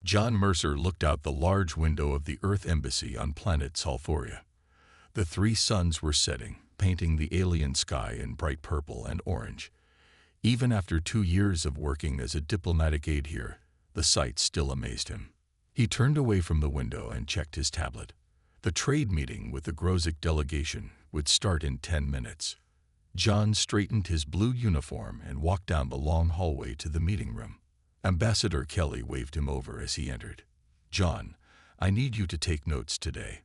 John Mercer looked out the large window of the Earth Embassy on planet Solforia. The three suns were setting, painting the alien sky in bright purple and orange. Even after 2 years of working as a diplomatic aide here, the sight still amazed him. He turned away from the window and checked his tablet. The trade meeting with the Grozik delegation would start in 10 minutes. John straightened his blue uniform and walked down the long hallway to the meeting room. Ambassador Kelly waved him over as he entered. "John, I need you to take notes today.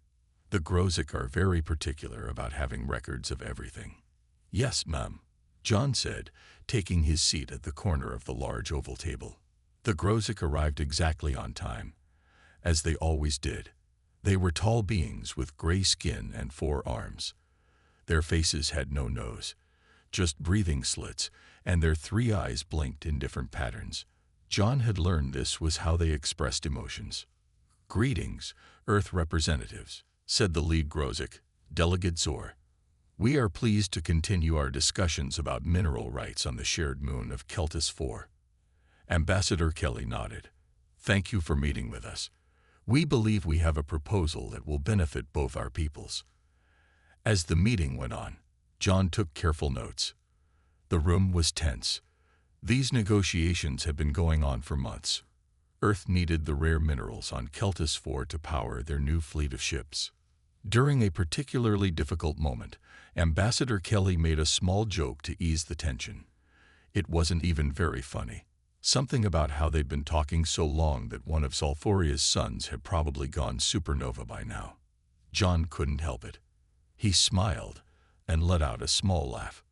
The Grozik are very particular about having records of everything." "Yes, ma'am," John said, taking his seat at the corner of the large oval table. The Grozik arrived exactly on time, as they always did. They were tall beings with gray skin and 4 arms. Their faces had no nose, just breathing slits, and their 3 eyes blinked in different patterns. John had learned this was how they expressed emotions. "Greetings, Earth representatives," said the lead Grozik, Delegate Zor. "We are pleased to continue our discussions about mineral rights on the shared moon of Keltis 4. Ambassador Kelly nodded. "Thank you for meeting with us. We believe we have a proposal that will benefit both our peoples." As the meeting went on, John took careful notes. The room was tense. These negotiations had been going on for months. Earth needed the rare minerals on Keltis 4 to power their new fleet of ships. During a particularly difficult moment, Ambassador Kelly made a small joke to ease the tension. It wasn't even very funny. Something about how they'd been talking so long that one of Solforia's suns had probably gone supernova by now. John couldn't help it. He smiled and let out a small laugh.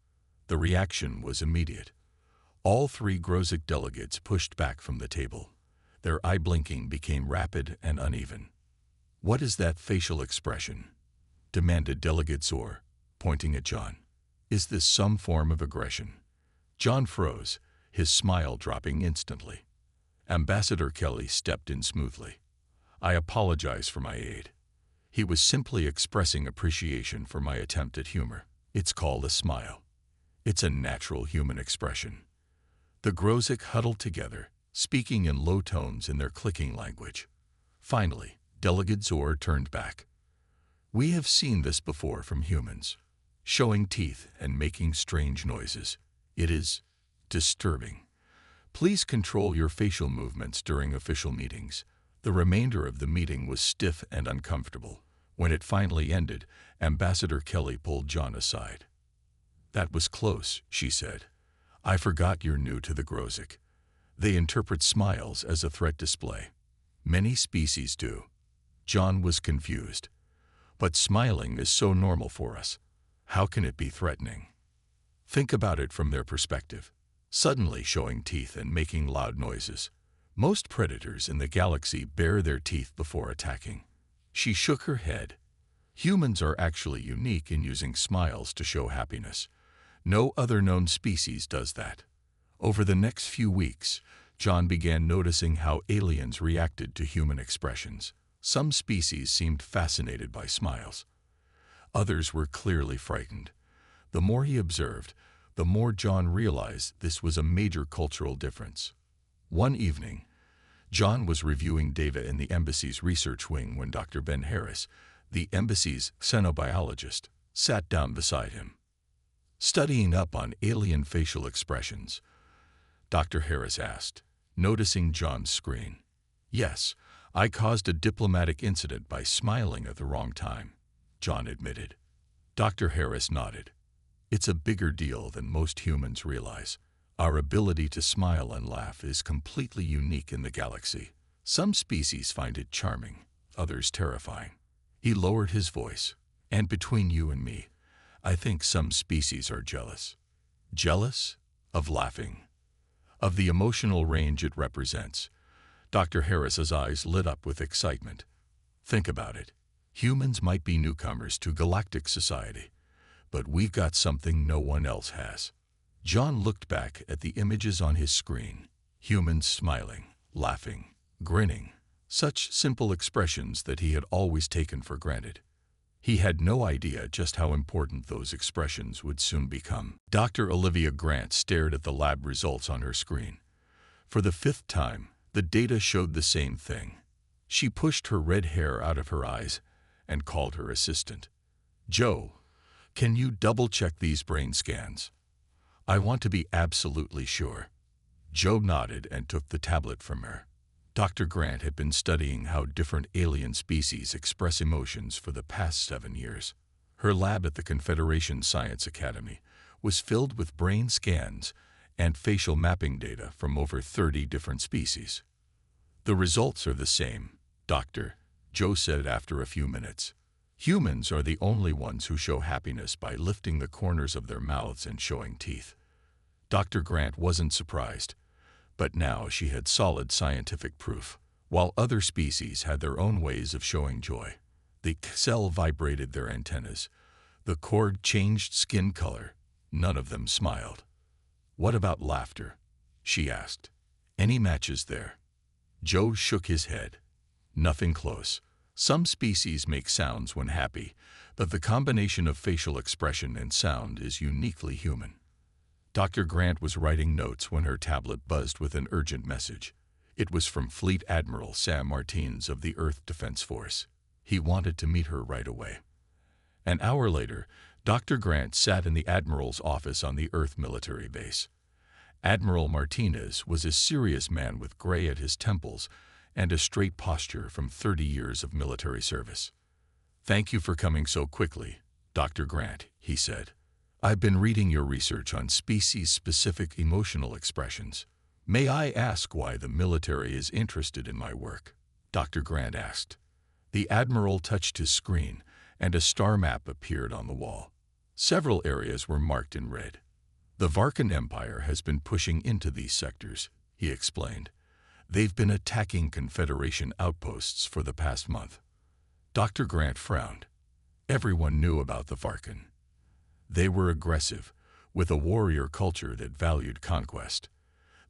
The reaction was immediate. All 3 Grozik delegates pushed back from the table. Their eye blinking became rapid and uneven. "What is that facial expression?" demanded Delegate Zor, pointing at John. "Is this some form of aggression?" John froze, his smile dropping instantly. Ambassador Kelly stepped in smoothly. "I apologize for my aide. He was simply expressing appreciation for my attempt at humor. It's called a smile. It's a natural human expression." The Grozik huddled together, speaking in low tones in their clicking language. Finally, Delegate Zor turned back. "We have seen this before from humans, showing teeth and making strange noises. It is disturbing. Please control your facial movements during official meetings." The remainder of the meeting was stiff and uncomfortable. When it finally ended, Ambassador Kelly pulled John aside. "That was close," she said. "I forgot you're new to the Grozik. They interpret smiles as a threat display. Many species do." John was confused. "But smiling is so normal for us. How can it be threatening?" "Think about it from their perspective. Suddenly showing teeth and making loud noises. Most predators in the galaxy bare their teeth before attacking." She shook her head. "Humans are actually unique in using smiles to show happiness. No other known species does that." Over the next few weeks, John began noticing how aliens reacted to human expressions. Some species seemed fascinated by smiles. Others were clearly frightened. The more he observed, the more John realized this was a major cultural difference. One evening, John was reviewing data in the embassy's research wing when Dr. Ben Harris, the embassy's xenobiologist, sat down beside him. "Studying up on alien facial expressions?" Dr. Harris asked, noticing John's screen. "Yes, I caused a diplomatic incident by smiling at the wrong time," John admitted. Dr. Harris nodded. "It's a bigger deal than most humans realize. Our ability to smile and laugh is completely unique in the galaxy. Some species find it charming, others terrifying." He lowered his voice. "And between you and me, I think some species are jealous." "Jealous? Of laughing? Of the emotional range it represents?" Dr. Harris's eyes lit up with excitement. "Think about it. Humans might be newcomers to galactic society, but we've got something no one else has." John looked back at the images on his screen. Humans smiling, laughing, grinning. Such simple expressions that he had always taken for granted. He had no idea just how important those expressions would soon become. Dr. Olivia Grant stared at the lab results on her screen. For the 5th time, The data showed the same thing. She pushed her red hair out of her eyes and called her assistant. "Joe, can you double-check these brain scans? I want to be absolutely sure." Joe nodded and took the tablet from her. Dr. Grant had been studying how different alien species express emotions for the past 7 years. Her lab at the Confederation Science Academy was filled with brain scans and facial mapping data from over 30 different species. "The results are the same, Doctor," Joe said after a few minutes. "Humans are the only ones who show happiness by lifting the corners of their mouths and showing teeth." Dr. Grant wasn't surprised, but now she had solid scientific proof. While other species had their own ways of showing joy. The cell vibrated their antennas. The cord changed skin color. None of them smiled. "What about laughter?" she asked. "Any matches there?" Joe shook his head. "Nothing close. Some species make sounds when happy, but the combination of facial expression and sound is uniquely human." Dr. Grant was writing notes when her tablet buzzed with an urgent message. It was from Fleet Admiral Sam Martins of the Earth Defense Force. He wanted to meet her right away. An hour later, Dr. Grant sat in the Admiral's office on the Earth military base. Admiral Martinez was a serious man with gray at his temples and a straight posture from 30 years of military service. "Thank you for coming so quickly, Dr. Grant," he said. "I've been reading your research on species-specific emotional expressions. May I ask why the military is interested in my work?" Dr. Grant asked. The Admiral touched his screen, and a star map appeared on the wall. Several areas were marked in red. "The Varkan Empire has been pushing into these sectors," he explained. "They've been attacking Confederation outposts for the past month." Dr. Grant frowned. Everyone knew about the Varkan. They were aggressive, with a warrior culture that valued conquest.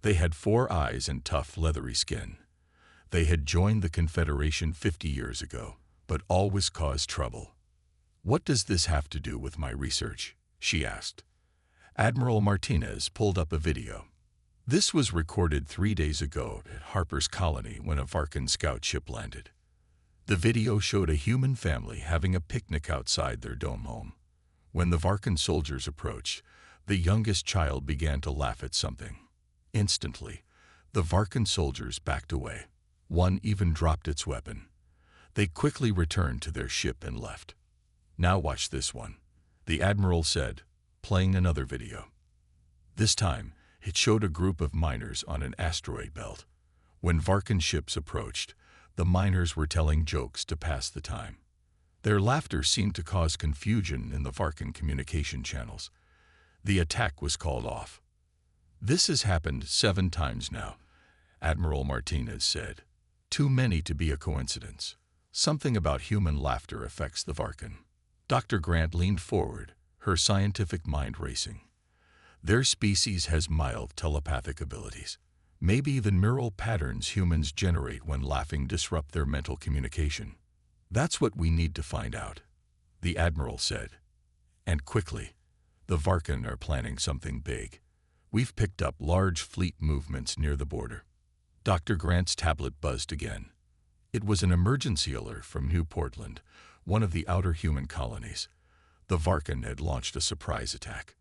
They had 4 eyes and tough, leathery skin. They had joined the Confederation 50 years ago, but always caused trouble. "What does this have to do with my research?" she asked. Admiral Martinez pulled up a video. This was recorded 3 days ago at Harper's Colony when a Varkan scout ship landed. The video showed a human family having a picnic outside their dome home. When the Varkan soldiers approached, the youngest child began to laugh at something. Instantly, the Varkan soldiers backed away. One even dropped its weapon. They quickly returned to their ship and left. "Now watch this one," the Admiral said, playing another video. This time, it showed a group of miners on an asteroid belt. When Varkan ships approached, the miners were telling jokes to pass the time. Their laughter seemed to cause confusion in the Varkan communication channels. The attack was called off. "This has happened 7 times now," Admiral Martinez said. "Too many to be a coincidence. Something about human laughter affects the Varkan." Dr. Grant leaned forward, her scientific mind racing. "Their species has mild telepathic abilities. Maybe the neural patterns humans generate when laughing disrupt their mental communication. That's what we need to find out," the Admiral said. "And quickly. The Varkan are planning something big. We've picked up large fleet movements near the border." Dr. Grant's tablet buzzed again. It was an emergency alert from New Portland, one of the outer human colonies. The Varkan had launched a surprise attack.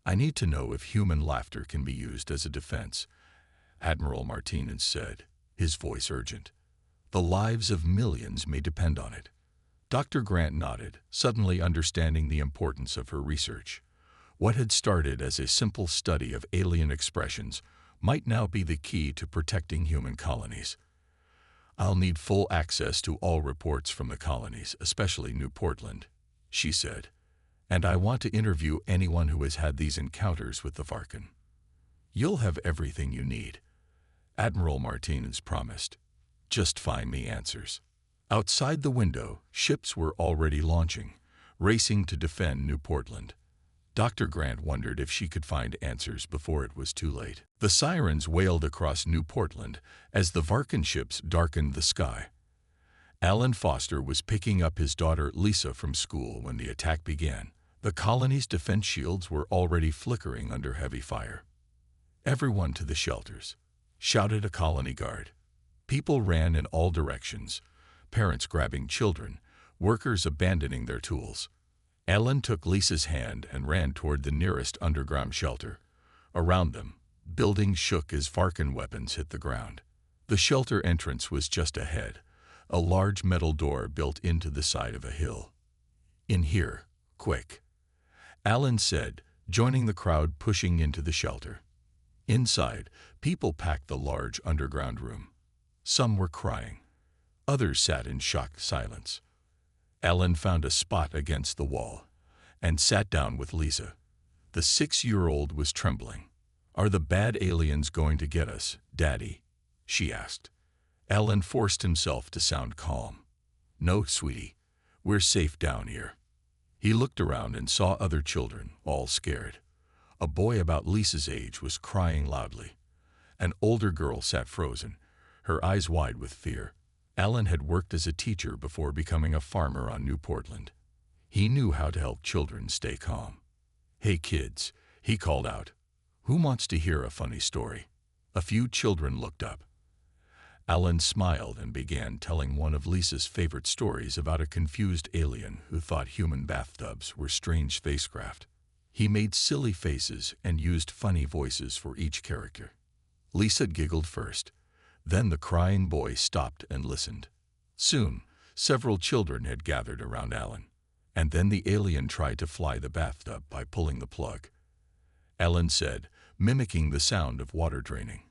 "I need to know if human laughter can be used as a defense," Admiral Martinez said, his voice urgent. "The lives of millions may depend on it." Dr. Grant nodded, suddenly understanding the importance of her research. What had started as a simple study of alien expressions might now be the key to protecting human colonies. "I'll need full access to all reports from the colonies, especially New Portland," she said. "And I want to interview anyone who has had these encounters with the Varkan." "You'll have everything you need," Admiral Martinez promised. "Just find me answers." Outside the window, ships were already launching, racing to defend New Portland. Dr. Grant wondered if she could find answers before it was too late. The sirens wailed across New Portland as the Varkan ships darkened the sky. Alan Foster was picking up his daughter Lisa from school when the attack began. The colony's defense shields were already flickering under heavy fire. "Everyone to the shelters," shouted a colony guard. People ran in all directions, parents grabbing children, workers abandoning their tools. Ellen took Lisa's hand and ran toward the nearest underground shelter. Around them, buildings shook as Varkan weapons hit the ground. The shelter entrance was just ahead, a large metal door built into the side of a hill. "In here, quick," Alan said, joining the crowd pushing into the shelter. Inside, people packed the large underground room. Some were crying. Others sat in shocked silence. Alan found a spot against the wall and sat down with Lisa. The 6-year-old was trembling. "Are the bad aliens going to get us, Daddy?" she asked. Alan forced himself to sound calm. "No, sweetie. We're safe down here." He looked around and saw other children, all scared. A boy about Lisa's age was crying loudly. An older girl sat frozen, her eyes wide with fear. Alan had worked as a teacher before becoming a farmer on New Portland. He knew how to help children stay calm. "Hey kids," he called out. "Who wants to hear a funny story?" A few children looked up. Alan smiled and began telling one of Lisa's favorite stories about a confused alien who thought human bathtubs were strange spacecraft. He made silly faces and used funny voices for each character. Lisa giggled first. Then the crying boy stopped and listened. Soon, several children had gathered around Alan. And then the alien tried to fly the bathtub by pulling the plug. Alan said, mimicking the sound of water draining.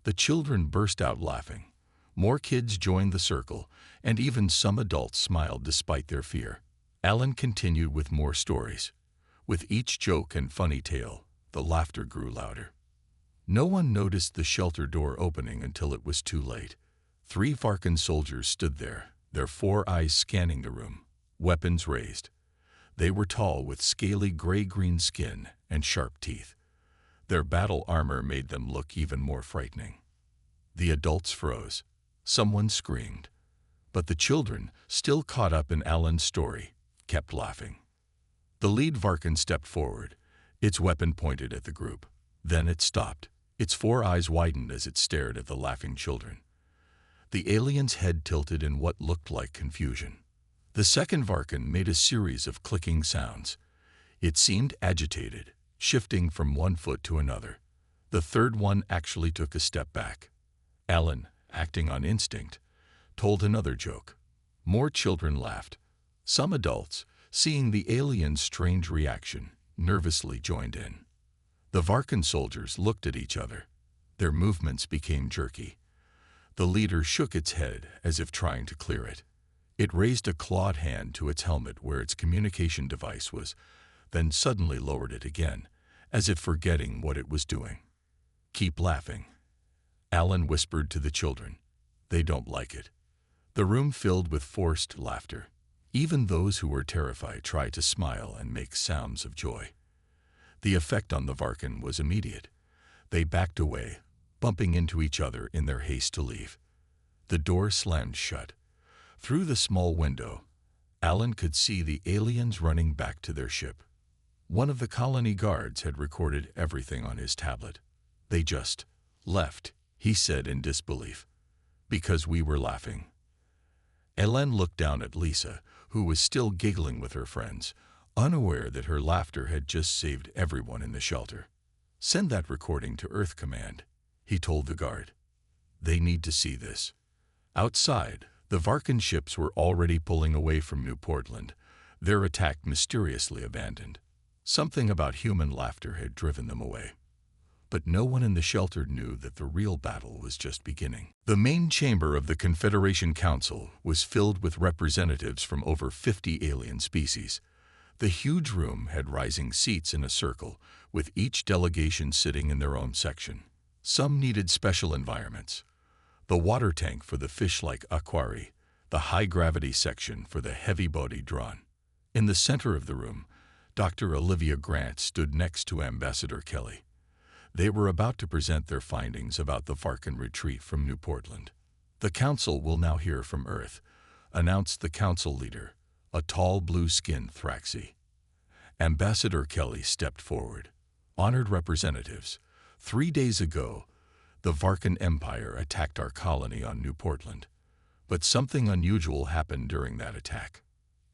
The children burst out laughing. More kids joined the circle, and even some adults smiled despite their fear. Alan continued with more stories. With each joke and funny tale, the laughter grew louder. No one noticed the shelter door opening until it was too late. 3 Varkan soldiers stood there, their 4 eyes scanning the room, weapons raised. They were tall with scaly gray-green skin and sharp teeth. Their battle armor made them look even more frightening. The adults froze. Someone screamed. But the children, still caught up in Alan's story, kept laughing. The lead Varkan stepped forward, its weapon pointed at the group. Then it stopped. Its 4 eyes widened as it stared at the laughing children. The alien's head tilted in what looked like confusion. The second Varkan made a series of clicking sounds. It seemed agitated, shifting from one foot to another. The third one actually took a step back. Alan, acting on instinct, told another joke. More children laughed. Some adults, seeing the alien's strange reaction, nervously joined in. The Varkan soldiers looked at each other. Their movements became jerky. The leader shook its head as if trying to clear it. It raised a clawed hand to its helmet where its communication device was, then suddenly lowered it again, as if forgetting what it was doing. "Keep laughing," Alan whispered to the children. "They don't like it." The room filled with forced laughter. Even those who were terrified tried to smile and make sounds of joy. The effect on the Varkan was immediate. They backed away, bumping into each other in their haste to leave. The door slammed shut. Through the small window, Alan could see the aliens running back to their ship. One of the colony guards had recorded everything on his tablet. "They just left," he said in disbelief, "because we were laughing." Alan looked down at Lisa, who was still giggling with her friends, unaware that her laughter had just saved everyone in the shelter. "Send that recording to Earth Command," he told the guard. "They need to see this." Outside, the Varkan ships were already pulling away from New Portland, their attack mysteriously abandoned. Something about human laughter had driven them away. But no one in the shelter knew that the real battle was just beginning. The main chamber of the Confederation Council was filled with representatives from over 50 alien species. The huge room had rising seats in a circle, with each delegation sitting in their own section. Some needed special environments. The water tank for the fish-like aquarii, the high-gravity section for the heavy-bodied Dron. In the center of the room, Dr. Olivia Grant stood next to Ambassador Kelly. They were about to present their findings about the Varkan retreat from New Portland. "The Council will now hear from Earth," announced the Council leader, a tall blue-skinned Thraxi. Ambassador Kelly stepped forward. "Honored representatives, 3 days ago, the The Varkan Empire attacked our colony on New Portland. But something unusual happened during that attack.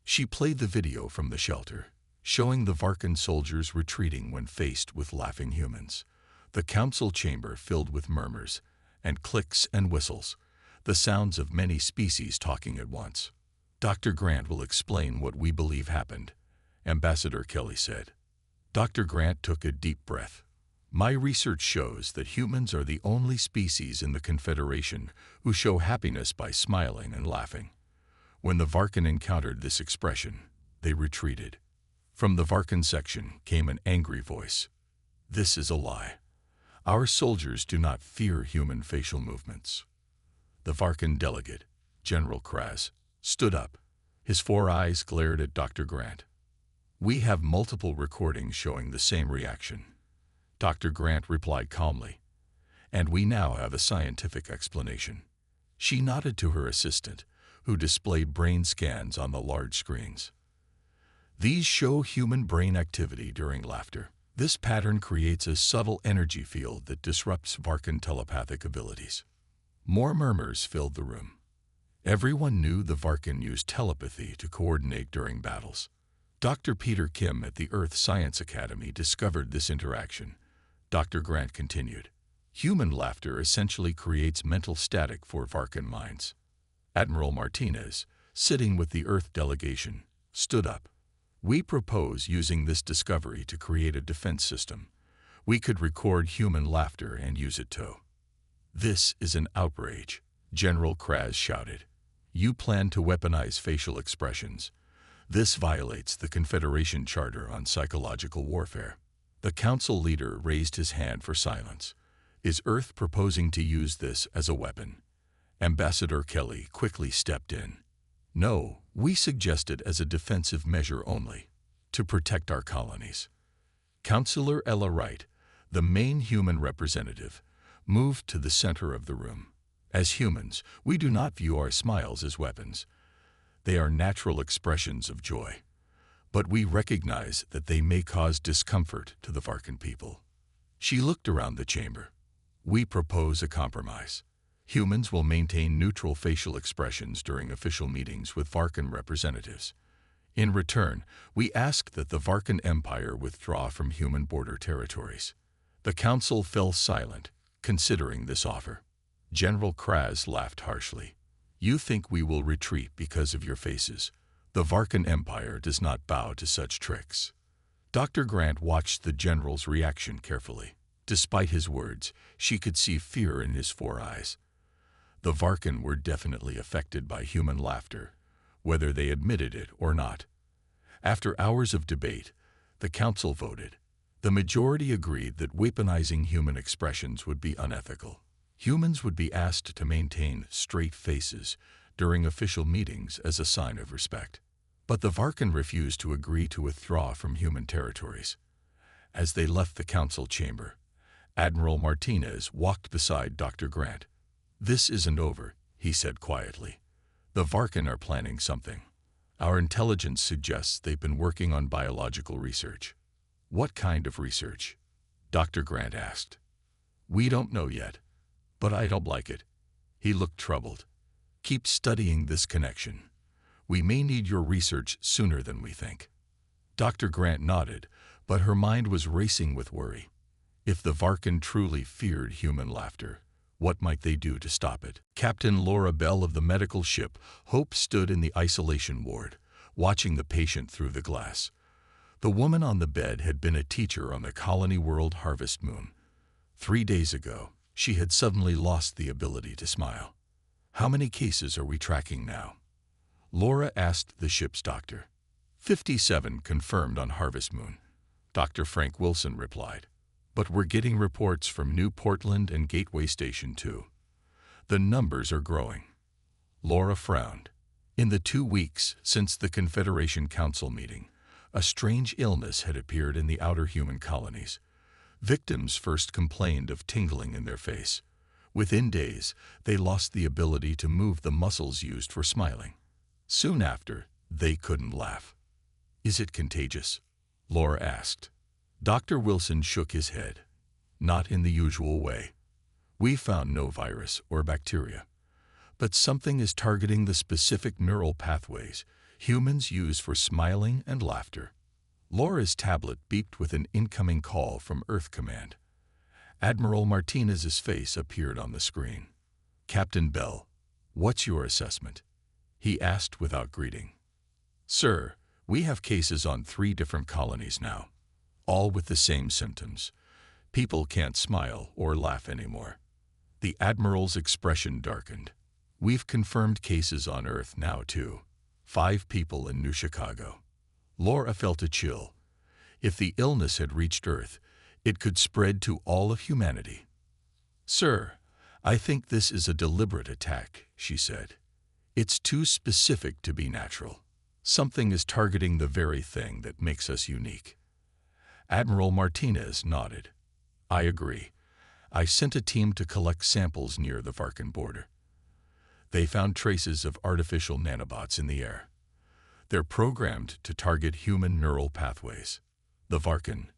She played the video from the shelter, showing the Varkan soldiers retreating when faced with laughing humans. The council chamber filled with murmurs and clicks and whistles, the sounds of many species talking at once. Dr. Grant will explain what we believe happened, Ambassador Kelly said. Dr. Grant took a deep breath. My research shows that humans are the only species in the Confederation who show happiness by smiling and laughing. When the Varkan encountered this expression, they retreated. From the Varkan section came an angry voice. This is a lie. Our soldiers do not fear human facial movements. The Varkan delegate, General Kraz, stood up. His 4 eyes glared at Dr. Grant. We have multiple recordings showing the same reaction. Dr. Grant replied calmly. And we now have a scientific explanation. She nodded to her assistant, who displayed brain scans on the large screens. These show human brain activity during laughter. This pattern creates a subtle energy field that disrupts Varkan telepathic abilities. More murmurs filled the room. Everyone knew the Varkan used telepathy to coordinate during battles. Dr. Peter Kim at the Earth Science Academy discovered this interaction. Dr. Grant continued. Human laughter essentially creates mental static for Varkan minds. Admiral Martinez, sitting with the Earth delegation, stood up. We propose using this discovery to create a defense system. We could record human laughter and use it too. This is an outrage, General Kraz shouted. You plan to weaponize facial expressions. This violates the Confederation Charter on Psychological Warfare. The council leader raised his hand for silence. Is Earth proposing to use this as a weapon? Ambassador Kelly quickly stepped in. No, we suggest it as a defensive measure only, to protect our colonies. Councillor Ella Wright, the main human representative, moved to the center of the room. As humans, we do not view our smiles as weapons. They are natural expressions of joy. But we recognize that they may cause discomfort to the Varkan people. She looked around the chamber. We propose a compromise. Humans will maintain neutral facial expressions during official meetings with Varkan representatives. In return, we ask that the Varkan Empire withdraw from human border territories. The council fell silent, considering this offer. General Kraz laughed harshly. You think we will retreat because of your faces. The Varkan Empire does not bow to such tricks. Dr. Grant watched the general's reaction carefully. Despite his words, she could see fear in his 4 eyes. The Varkan were definitely affected by human laughter, whether they admitted it or not. After hours of debate, the council voted. The majority agreed that weaponizing human expressions would be unethical. Humans would be asked to maintain straight faces during official meetings as a sign of respect. But the Varkan refused to agree to withdraw from human territories. As they left the council chamber, Admiral Martinez walked beside Dr. Grant. This isn't over, he said quietly. The Varkan are planning something. Our intelligence suggests they've been working on biological research. What kind of research? Dr. Grant asked. We don't know yet, but I don't like it. He looked troubled. Keep studying this connection. We may need your research sooner than we think. Dr. Grant nodded, but her mind was racing with worry. If the Varkan truly feared human laughter, what might they do to stop it? Captain Laura Bell of the medical ship Hope stood in the isolation ward, watching the patient through the glass. The woman on the bed had been a teacher on the Colony World Harvest Moon. 3 days ago, she had suddenly lost the ability to smile. How many cases are we tracking now? Laura asked the ship's doctor. 57 confirmed on Harvest Moon. Dr. Frank Wilson replied. But we're getting reports from New Portland and Gateway Station too. The numbers are growing. Laura frowned. In the 2 weeks since the Confederation Council meeting, a strange illness had appeared in the outer human colonies. Victims first complained of tingling in their face. Within days, they lost the ability to move the muscles used for smiling. Soon after, they couldn't laugh. Is it contagious? Laura asked. Dr. Wilson shook his head. Not in the usual way. We found no virus or bacteria, but something is targeting the specific neural pathways humans use for smiling and laughter. Laura's tablet beeped with an incoming call from Earth Command. Admiral Martinez's face appeared on the screen. "Captain Bell, what's your assessment?" he asked without greeting. "Sir, we have cases on 3 different colonies now, all with the same symptoms. People can't smile or laugh anymore." The Admiral's expression darkened. "We've confirmed cases on Earth now, too. 5 people in New Chicago." Laura felt a chill. If the illness had reached Earth, it could spread to all of humanity. "Sir, I think this is a deliberate attack," she said. "It's too specific to be natural. Something is targeting the very thing that makes us unique." Admiral Martinez nodded. "I agree. I sent a team to collect samples near the Varkan border. They found traces of artificial nanobots in the air. They're programmed to target human neural pathways." "The Varkan?"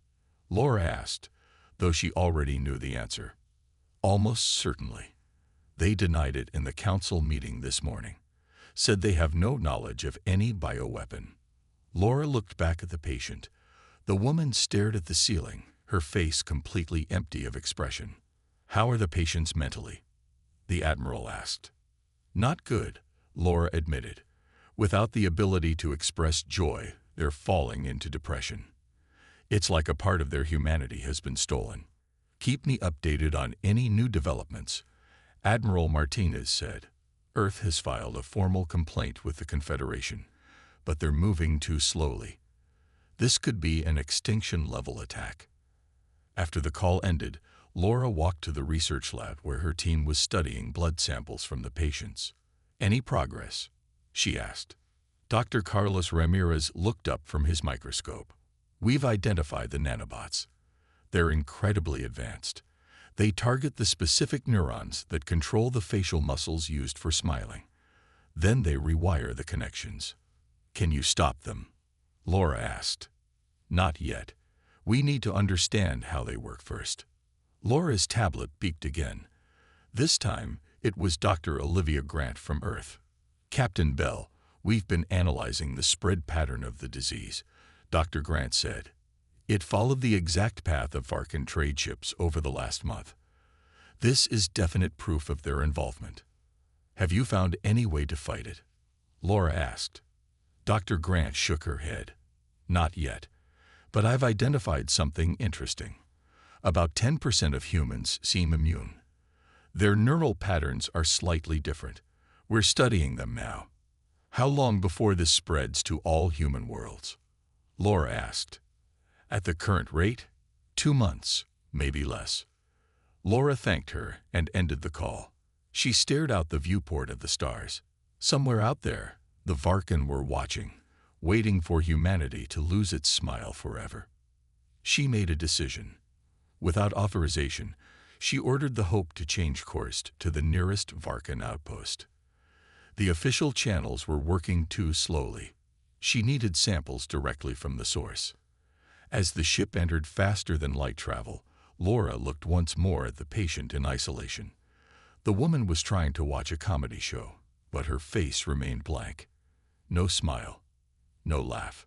Laura asked, though she already knew the answer. "Almost certainly. They denied it in the council meeting this morning. Said they have no knowledge of any bioweapon." Laura looked back at the patient. The woman stared at the ceiling, her face completely empty of expression. "How are the patients mentally?" the Admiral asked. "Not good," Laura admitted. "Without the ability to express joy, they're falling into depression. It's like a part of their humanity has been stolen." "Keep me updated on any new developments," Admiral Martinez said. "Earth has filed a formal complaint with the Confederation, but they're moving too slowly. This could be an extinction-level attack." After the call ended, Laura walked to the research lab where her team was studying blood samples from the patients. "Any progress?" she asked. Dr. Carlos Ramirez looked up from his microscope. "We've identified the nanobots. They're incredibly advanced. They target the specific neurons that control the facial muscles used for smiling. Then they rewire the connections." "Can you stop them?" Laura asked. "Not yet. We need to understand how they work first." Laura's tablet beeped again. This time, it was Dr. Olivia Grant from Earth. "Captain Bell, we've been analyzing the spread pattern of the disease," Dr. Grant said. "It followed the exact path of Varkan trade ships over the last month. This is definite proof of their involvement." "Have you found any way to fight it?" Laura asked. Dr. Grant shook her head. "Not yet, but I've identified something interesting. About 10% of humans seem immune. Their neural patterns are slightly different. We're studying them now." "How long before this spreads to all human worlds?" Laura asked. "At the current rate, 2 months, maybe less." Laura thanked her and ended the call. She stared out the viewport of the stars. Somewhere out there, the Varkan were watching, waiting for humanity to lose its smile forever. She made a decision. Without authorization, she ordered the Hope to change course to the nearest Varkan outpost. The official channels were working too slowly. She needed samples directly from the source. As the ship entered faster than light travel, Laura looked once more at the patient in isolation. The woman was trying to watch a comedy show, but her face remained blank. No smile, no laugh,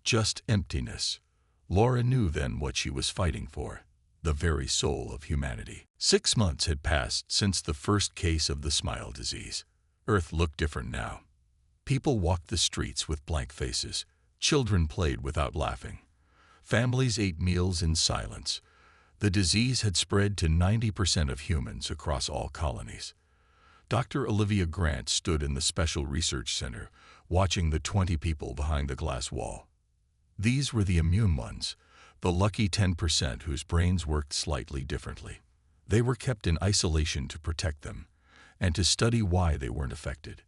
just emptiness. Laura knew then what she was fighting for, the very soul of humanity. 6 months had passed since the first case of the smile disease. Earth looked different now. People walked the streets with blank faces. Children played without laughing. Families ate meals in silence. The disease had spread to 90% of humans across all colonies. Dr. Olivia Grant stood in the Special Research Center, watching the 20 people behind the glass wall. These were the immune ones, the lucky 10% whose brains worked slightly differently. They were kept in isolation to protect them, and to study why they weren't affected.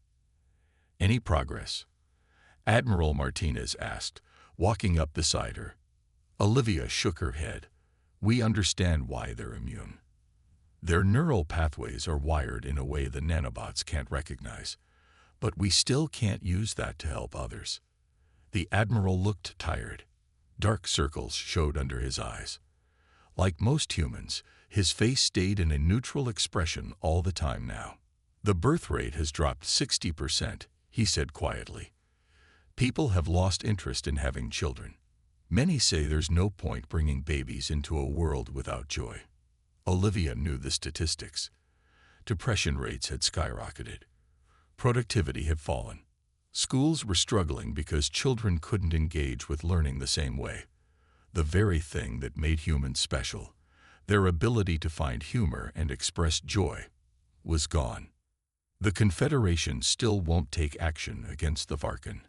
"Any progress?" Admiral Martinez asked, walking up beside her. Olivia shook her head. "We understand why they're immune. Their neural pathways are wired in a way the nanobots can't recognize, but we still can't use that to help others." The Admiral looked tired. Dark circles showed under his eyes. Like most humans, His face stayed in a neutral expression all the time now. "The birth rate has dropped 60%, he said quietly. "People have lost interest in having children. Many say there's no point bringing babies into a world without joy." Olivia knew the statistics. Depression rates had skyrocketed. Productivity had fallen. Schools were struggling because children couldn't engage with learning the same way. The very thing that made humans special, their ability to find humor and express joy, was gone. "The Confederation still won't take action against the Varkan,"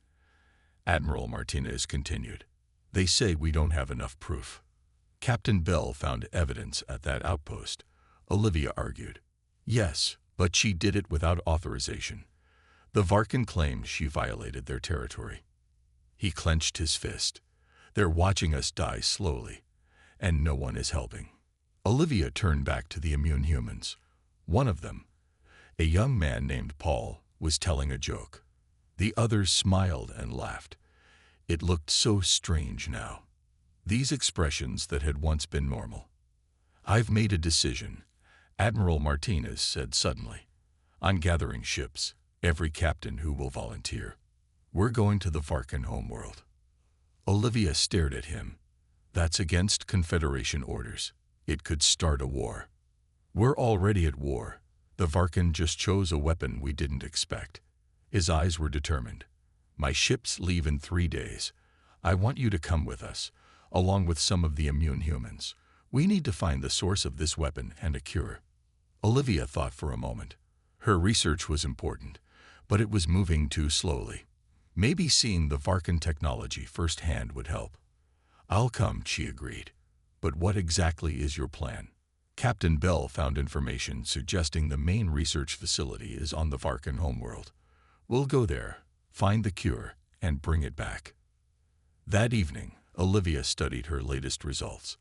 Admiral Martinez continued. "They say we don't have enough proof." "Captain Bell found evidence at that outpost," Olivia argued. "Yes, but she did it without authorization. The Varkan claimed she violated their territory." He clenched his fist. "They're watching us die slowly, and no one is helping." Olivia turned back to the immune humans. One of them, a young man named Paul, was telling a joke. The others smiled and laughed. It looked so strange now. These expressions that had once been normal. "I've made a decision," Admiral Martinez said suddenly. "I'm gathering ships, every captain who will volunteer. We're going to the Varkan homeworld." Olivia stared at him. "That's against Confederation orders. It could start a war." "We're already at war. The Varkan just chose a weapon we didn't expect." His eyes were determined. "My ships leave in 3 days. I want you to come with us, along with some of the immune humans. We need to find the source of this weapon and a cure." Olivia thought for a moment. Her research was important, but it was moving too slowly. Maybe seeing the Varkan technology firsthand would help. "I'll come," she agreed. "But what exactly is your plan?" "Captain Bell found information suggesting the main research facility is on the Varkan homeworld. We'll go there, find the cure, and bring it back." That evening, Olivia studied her latest results.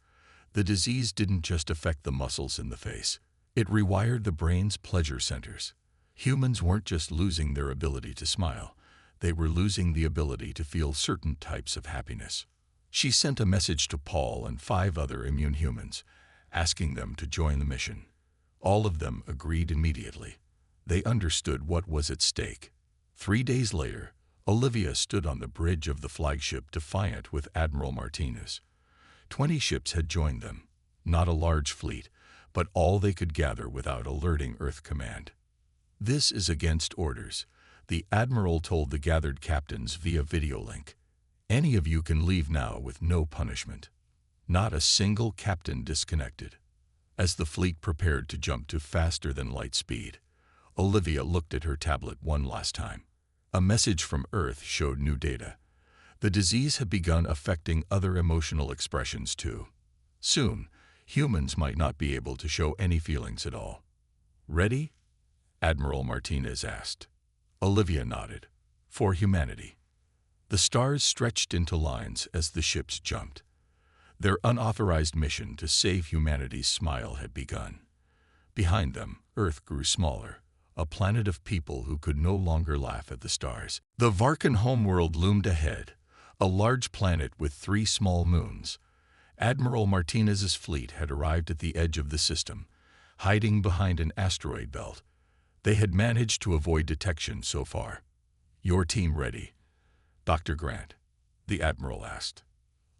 The disease didn't just affect the muscles in the face. It rewired the brain's pleasure centers. Humans weren't just losing their ability to smile. They were losing the ability to feel certain types of happiness. She sent a message to Paul and 5 other immune humans, asking them to join the mission. All of them agreed immediately. They understood what was at stake. 3 days later, Olivia stood on the bridge of the flagship Defiant with Admiral Martinez. 20 ships had joined them, not a large fleet, but all they could gather without alerting Earth Command. "This is against orders," the Admiral told the gathered captains via video link. "Any of you can leave now with no punishment." Not a single captain disconnected. As the fleet prepared to jump to faster-than-light speed, Olivia looked at her tablet one last time. A message from Earth showed new data. The disease had begun affecting other emotional expressions too. Soon, humans might not be able to show any feelings at all. "Ready?" Admiral Martinez asked. Olivia nodded. "For humanity." The stars stretched into lines as the ships jumped. Their unauthorized mission to save humanity's smile had begun. Behind them, Earth grew smaller, a planet of people who could no longer laugh at the stars. The Varkan homeworld loomed ahead, a large planet with 3 small moons. Admiral Martinez's fleet had arrived at the edge of the system, hiding behind an asteroid belt. They had managed to avoid detection so far. "Your team ready, Dr. Grant?" the Admiral asked.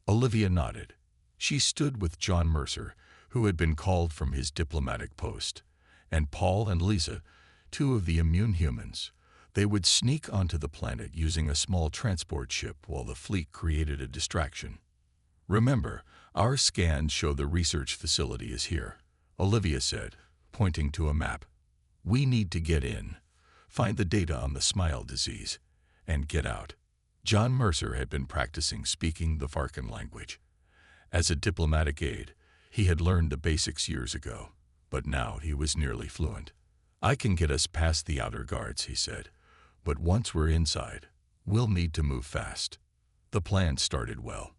Olivia nodded. She stood with John Mercer, who had been called from his diplomatic post, and Paul and Lisa, 2 of the immune humans. They would sneak onto the planet using a small transport ship while the fleet created a distraction. "Remember, our scans show the research facility is here," Olivia said, pointing to a map. "We need to get in, find the data on the smile disease, and get out." John Mercer had been practicing speaking the Varkan language. As a diplomatic aide, he had learned the basics years ago, but now he was nearly fluent. "I can get us past the outer guards," he said, "but once we're inside, we'll need to move fast." The plan started well.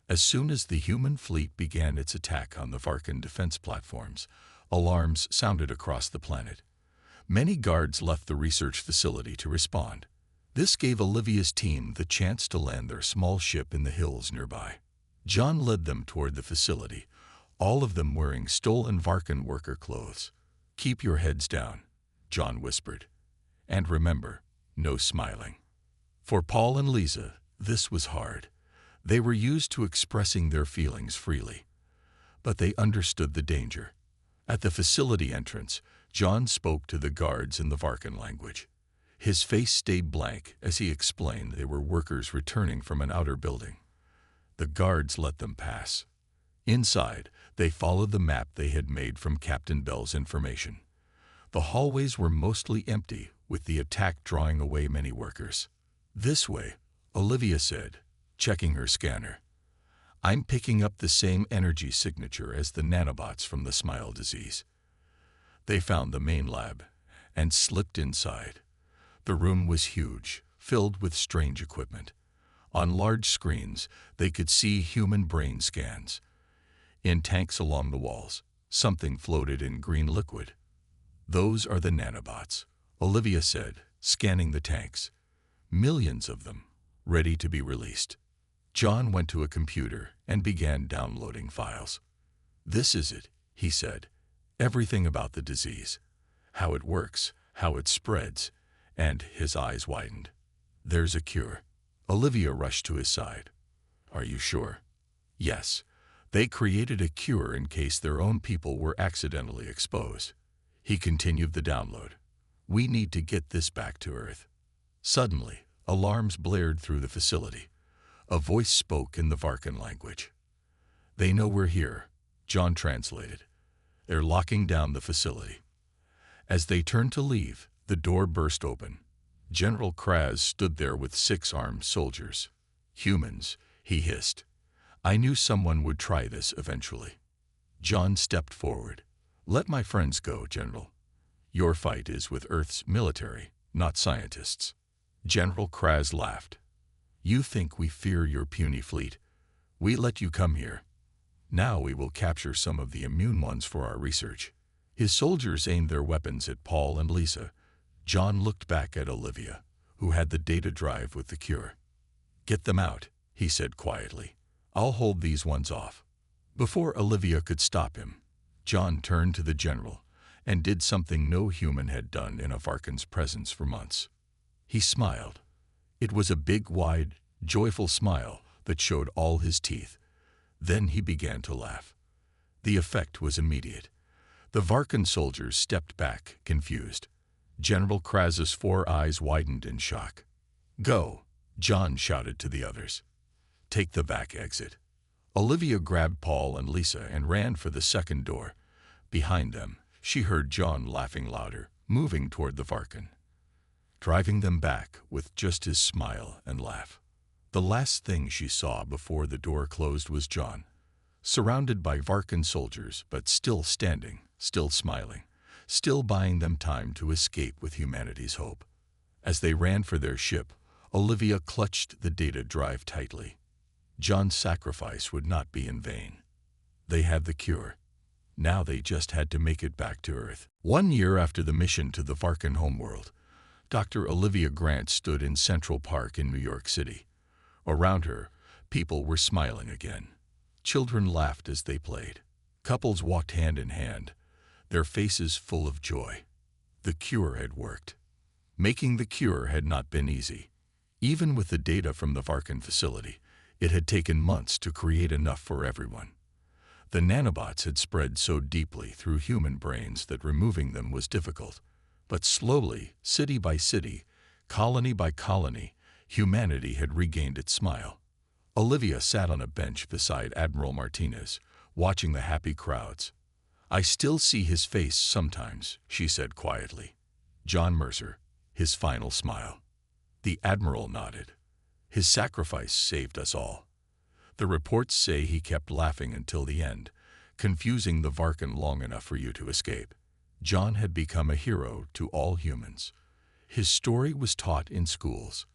As soon as the human fleet began its attack on the Varkan defense platforms, alarms sounded across the planet. Many guards left the research facility to respond. This gave Olivia's team the chance to land their small ship in the hills nearby. John led them toward the facility, all of them wearing stolen Varkan worker clothes. "Keep your heads down," John whispered. "And remember, no smiling." For Paul and Lisa, this was hard. They were used to expressing their feelings freely, but they understood the danger. At the facility entrance, John spoke to the guards in the Varkan language. His face stayed blank as he explained they were workers returning from an outer building. The guards let them pass. Inside, they followed the map they had made from Captain Bell's information. The hallways were mostly empty, with the attack drawing away many workers. "This way," Olivia said, checking her scanner. "I'm picking up the same energy signature as the nanobots from the Smile disease." They found the main lab and slipped inside. The room was huge, filled with strange equipment. On large screens, they could see human brain scans. In tanks along the walls, something floated in green liquid. "Those are the nanobots," Olivia said, scanning the tanks. "Millions of them, ready to be released." John went to a computer and began downloading files. "This is it," he said. "Everything about the disease. How it works, how it spreads," and his eyes widened. "There's a cure." Olivia rushed to his side. "Are you sure?" "Yes. They created a cure in case their own people were accidentally exposed." He continued the download. "We need to get this back to Earth." Suddenly, alarms blared through the facility. A voice spoke in the Varkan language. "They know we're here," John translated. "They're locking down the facility." As they turned to leave, the door burst open. General Kraz stood there with 6 armed soldiers. "Humans," he hissed. "I knew someone would try this eventually." John stepped forward. "Let my friends go, General. Your fight is with Earth's military, not scientists." General Kraz laughed. "You think we fear your puny fleet? We let you come here. Now we will capture some of the immune ones for our research." His soldiers aimed their weapons at Paul and Lisa. John looked back at Olivia, who had the data drive with the cure. "Get them out," he said quietly. "I'll hold these ones off." Before Olivia could stop him, John turned to the general and did something no human had done in a Varkan's presence for months. He smiled. It was a big, wide, joyful smile that showed all his teeth. Then he began to laugh. The effect was immediate. The Varkan soldiers stepped back, confused. General Kraz's 4 eyes widened in shock. "Go," John shouted to the others. "Take the back exit." Olivia grabbed Paul and Lisa and ran for the second door. Behind them, she heard John laughing louder, moving toward the Varkan, driving them back with just his smile and laugh. The last thing she saw before the door closed was John, surrounded by Varkan soldiers, but still standing, still smiling, still buying them time to escape with humanity's hope. As they ran for their ship, Olivia clutched the data drive tightly. John's sacrifice would not be in vain. They had the cure. Now they just had to make it back to Earth. 1 year after the mission to the Varkan homeworld, Dr. Olivia Grant stood in Central Park in New York City. Around her, people were smiling again. Children laughed as they played. Couples walked hand in hand, their faces full of joy. The cure had worked. Making the cure had not been easy. Even with the data from the Varkan facility, it had taken months to create enough for everyone. The nanobots had spread so deeply through human brains that removing them was difficult. But slowly, city by city, colony by colony, humanity had regained its smile. Olivia sat on a bench beside Admiral Martinez, watching the happy crowds. "I still see his face sometimes," she said quietly. John Mercer, his final smile. The Admiral nodded. "His sacrifice saved us all." The reports say he kept laughing until the end, confusing the Varkan long enough for you to escape. John had become a hero to all humans. His story was taught in schools.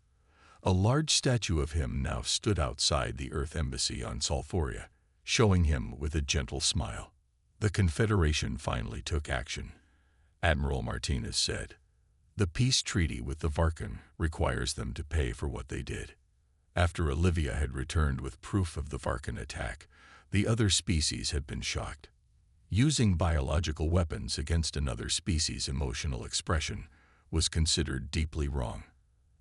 A large statue of him now stood outside the Earth Embassy on Salforia, showing him with a gentle smile. The Confederation finally took action. Admiral Martinez said, "The peace treaty with the Varkan requires them to pay for what they did." After Olivia had returned with proof of the Varkan attack, The other species had been shocked. Using biological weapons against another species' emotional expression was considered deeply wrong.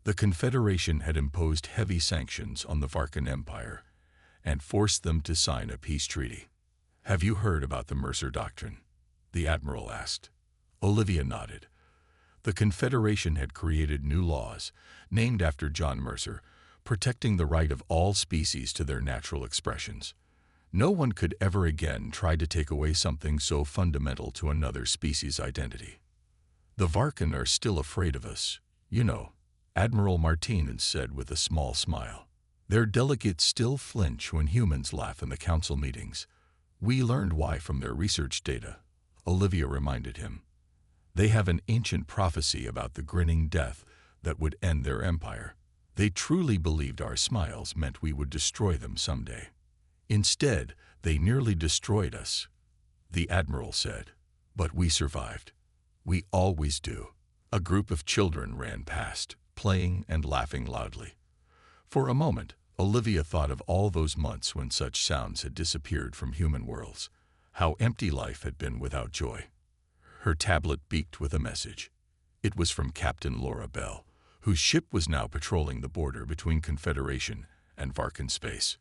The Confederation had imposed heavy sanctions on the Varkan Empire and forced them to sign a peace treaty. "Have you heard about the Mercer Doctrine?" the Admiral asked. Olivia nodded. The Confederation had created new laws, named after John Mercer, protecting the right of all species to their natural expressions. No one could ever again try to take away something so fundamental to another species' identity. "The Varkan are still afraid of us, you know," Admiral Martinez said with a small smile. "Their delegates still flinch when humans laugh in the council meetings. We learned why from their research data," Olivia reminded him. "They have an ancient prophecy about the grinning death that would end their empire. They truly believed our smiles meant we would destroy them someday. Instead, they nearly destroyed us," the Admiral said. "But we survived. We always do." A group of children ran past, playing and laughing loudly. For a moment, Olivia thought of all those months when such sounds had disappeared from human worlds, how empty life had been without joy. Her tablet beeped with a message. It was from Captain Laura Bell, whose ship was now patrolling the border between Confederation and Varkan space.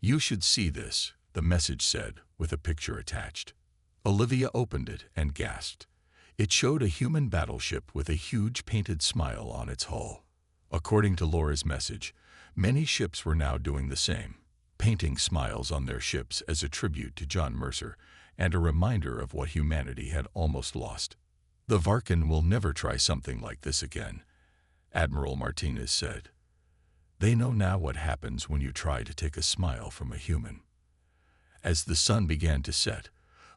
"You should see this," the message said, with a picture attached. Olivia opened it and gasped. It showed a human battleship with a huge painted smile on its hull. According to Laura's message, many ships were now doing the same, painting smiles on their ships as a tribute to John Mercer and a reminder of what humanity had almost lost. "The Varkan will never try something like this again," Admiral Martinez said. "They know now what happens when you try to take a smile from a human." As the sun began to set,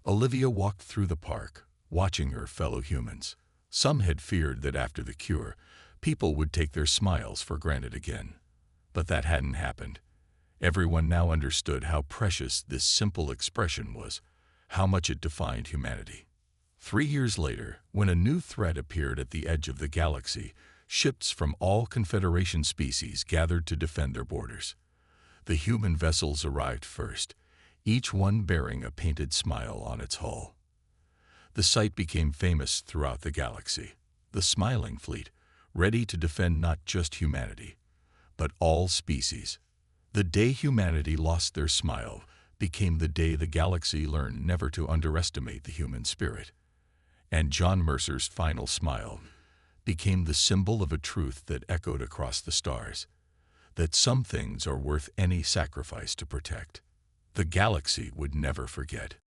Olivia walked through the park, watching her fellow humans. Some had feared that after the cure, people would take their smiles for granted again. But that hadn't happened. Everyone now understood how precious this simple expression was, how much it defined humanity. 3 years later, when a new threat appeared at the edge of the galaxy, ships from all Confederation species gathered to defend their borders. The human vessels arrived first, each one bearing a painted smile on its hull. The sight became famous throughout the galaxy. The smiling fleet, ready to defend not just humanity, but all species. The day humanity lost their smile became the day the galaxy learned never to underestimate the human spirit. And John Mercer's final smile became the symbol of a truth that echoed across the stars, that some things are worth any sacrifice to protect. The galaxy would never forget.